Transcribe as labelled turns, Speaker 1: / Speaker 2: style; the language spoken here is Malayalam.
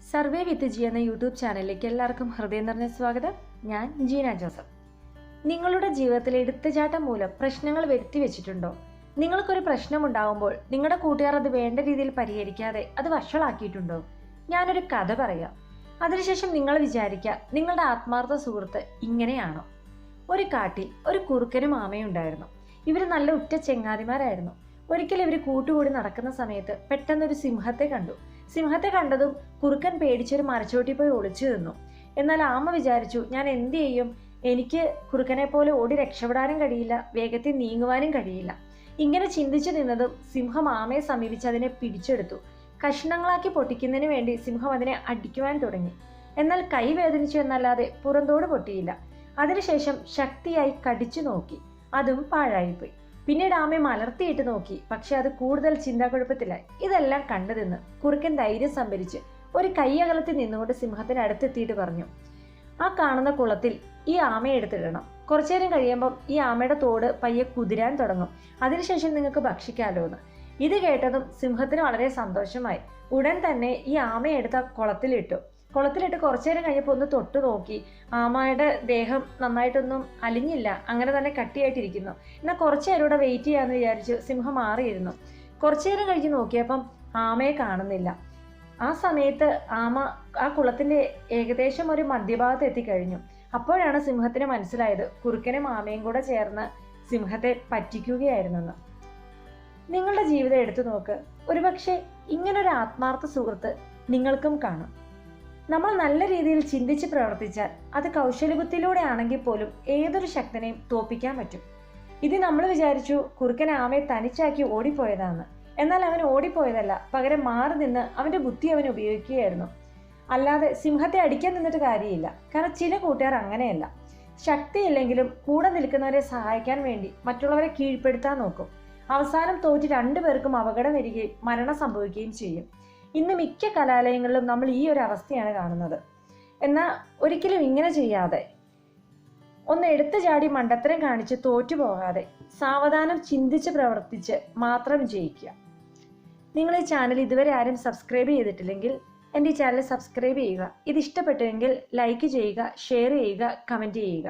Speaker 1: സർവേ വിത്ത് ജി എന്ന യൂട്യൂബ് ചാനലിലേക്ക് എല്ലാവർക്കും ഹൃദയം നിറഞ്ഞ സ്വാഗതം. ഞാൻ ജീന ജോസഫ്. നിങ്ങളുടെ ജീവിതത്തിലെ എടുത്തുചാട്ടം മൂലം പ്രശ്നങ്ങൾ വരുത്തി വെച്ചിട്ടുണ്ടോ? നിങ്ങൾക്കൊരു പ്രശ്നമുണ്ടാകുമ്പോൾ നിങ്ങളുടെ കൂട്ടുകാർ അത് വേണ്ട രീതിയിൽ പരിഹരിക്കാതെ അത് വഷളാക്കിയിട്ടുണ്ടോ? ഞാനൊരു കഥ പറയാം. അതിനുശേഷം നിങ്ങൾ വിചാരിക്കുക, നിങ്ങളുടെ ആത്മാർത്ഥ സുഹൃത്ത് ഇങ്ങനെയാണോ? ഒരു കാട്ടിൽ ഒരു കുറുക്കനും ആമയും ഉണ്ടായിരുന്നു. ഇവർ നല്ല ഉറ്റ ചെങ്ങാതിമാരായിരുന്നു. ഒരിക്കൽ ഇവർ കൂട്ടുകൂടി നടക്കുന്ന സമയത്ത് പെട്ടെന്നൊരു സിംഹത്തെ കണ്ടു. സിംഹത്തെ കണ്ടതും കുറുക്കൻ പേടിച്ചൊരു മരച്ചോട്ടി പോയി ഒളിച്ചു നിന്നു. എന്നാൽ ആമ വിചാരിച്ചു, ഞാൻ എന്ത് ചെയ്യും? എനിക്ക് കുറുക്കനെ പോലെ ഓടി രക്ഷപ്പെടാനും കഴിയില്ല, വേഗത്തിൽ നീങ്ങുവാനും കഴിയില്ല. ഇങ്ങനെ ചിന്തിച്ചു നിന്നതും സിംഹം ആമയെ സമീപിച്ച് അതിനെ പിടിച്ചെടുത്തു. കഷ്ണങ്ങളാക്കി പൊട്ടിക്കുന്നതിന് വേണ്ടി സിംഹം അതിനെ അടിക്കുവാൻ തുടങ്ങി. എന്നാൽ കൈ വേദനിച്ചു എന്നല്ലാതെ പുറന്തോട് പൊട്ടിയില്ല. അതിനുശേഷം ശക്തിയായി കടിച്ചു നോക്കി, അതും പാഴായിപ്പോയി. പിന്നീട് ആമയെ മലർത്തിയിട്ട് നോക്കി, പക്ഷെ അത് കൂടുതൽ ചിന്താക്കുഴപ്പത്തിലായി. ഇതെല്ലാം കണ്ടു നിന്ന് കുറുക്കൻ ധൈര്യം സംഭരിച്ച് ഒരു കൈയകലത്തിൽ നിന്നുകൊണ്ട് സിംഹത്തിന് അടുത്തെത്തിയിട്ട് പറഞ്ഞു, ആ കാണുന്ന കുളത്തിൽ ഈ ആമയെ എടുത്തിടണം. കുറച്ചേരം കഴിയുമ്പം ഈ ആമയുടെ തോട് പയ്യെ കുതിരാൻ തുടങ്ങും. അതിനുശേഷം നിങ്ങൾക്ക് ഭക്ഷിക്കാലോ എന്ന്. ഇത് കേട്ടതും സിംഹത്തിന് വളരെ സന്തോഷമായി. ഉടൻ തന്നെ ഈ ആമയെ എടുത്ത കുളത്തിലിട്ടു. കുറച്ചേരം കഴിഞ്ഞപ്പോൾ ഒന്ന് തൊട്ടു നോക്കി. ആമയുടെ ദേഹം നന്നായിട്ടൊന്നും അലിഞ്ഞില്ല, അങ്ങനെ തന്നെ കട്ടിയായിട്ടിരിക്കുന്നു. എന്നാൽ കുറച്ചേരം കൂടെ വെയിറ്റ് ചെയ്യാമെന്ന് വിചാരിച്ചു സിംഹം മാറിയിരുന്നു. കുറച്ചേരം കഴിഞ്ഞ് നോക്കിയപ്പം ആമയെ കാണുന്നില്ല. ആ സമയത്ത് ആമ ആ കുളത്തിന്റെ ഏകദേശം ഒരു മധ്യഭാഗത്ത് എത്തിക്കഴിഞ്ഞു. അപ്പോഴാണ് സിംഹത്തിന് മനസ്സിലായത്, കുറുക്കനും ആമയും കൂടെ ചേർന്ന് സിംഹത്തെ പറ്റിക്കുകയായിരുന്നെന്ന്. നിങ്ങളുടെ ജീവിതം എടുത്തു നോക്ക്. ഒരുപക്ഷെ ഇങ്ങനൊരു ആത്മാർത്ഥ സുഹൃത്ത് നിങ്ങൾക്കും കാണും. നമ്മൾ നല്ല രീതിയിൽ ചിന്തിച്ച് പ്രവർത്തിച്ചാൽ അത് കൗശലബുദ്ധിയിലൂടെ ആണെങ്കിൽ പോലും ഏതൊരു ശക്തനെയും തോൽപ്പിക്കാൻ പറ്റും. ഇത് നമ്മൾ വിചാരിച്ചു കുറുക്കൻ ആമയെ തനിച്ചാക്കി ഓടിപ്പോയതാണെന്ന്. എന്നാൽ അവൻ ഓടിപ്പോയതല്ല, പകരം മാറി നിന്ന് അവന്റെ ബുദ്ധി അവൻ ഉപയോഗിക്കുകയായിരുന്നു. അല്ലാതെ സിംഹത്തെ അടിക്കാൻ നിന്നിട്ട് കാര്യമില്ല. കാരണം ചില കൂട്ടുകാർ അങ്ങനെയല്ല. ശക്തിയില്ലെങ്കിലും കൂടെ നിൽക്കുന്നവരെ സഹായിക്കാൻ വേണ്ടി മറ്റുള്ളവരെ കീഴ്പ്പെടുത്താൻ നോക്കും. അവസാനം തോറ്റ് രണ്ടുപേർക്കും അപകടം വരികയും മരണം സംഭവിക്കുകയും ചെയ്യും. ഇന്ന് മിക്ക കലാലയങ്ങളിലും നമ്മൾ ഈ ഒരു അവസ്ഥയാണ് കാണുന്നത്. എന്നാൽ ഒരിക്കലും ഇങ്ങനെ ചെയ്യാതെ, ഒന്ന് എടുത്തു ചാടി മണ്ടത്തരം കാണിച്ച് തോറ്റുപോകാതെ സാവധാനം ചിന്തിച്ച് പ്രവർത്തിച്ച് മാത്രം ജയിക്കുക. നിങ്ങൾ ഈ ചാനൽ ഇതുവരെ ആരും സബ്സ്ക്രൈബ് ചെയ്തിട്ടില്ലെങ്കിൽ എൻ്റെ ഈ ചാനൽ സബ്സ്ക്രൈബ് ചെയ്യുക. ഇത് ഇഷ്ടപ്പെട്ടുവെങ്കിൽ ലൈക്ക് ചെയ്യുക, ഷെയർ ചെയ്യുക, കമൻറ്റ് ചെയ്യുക.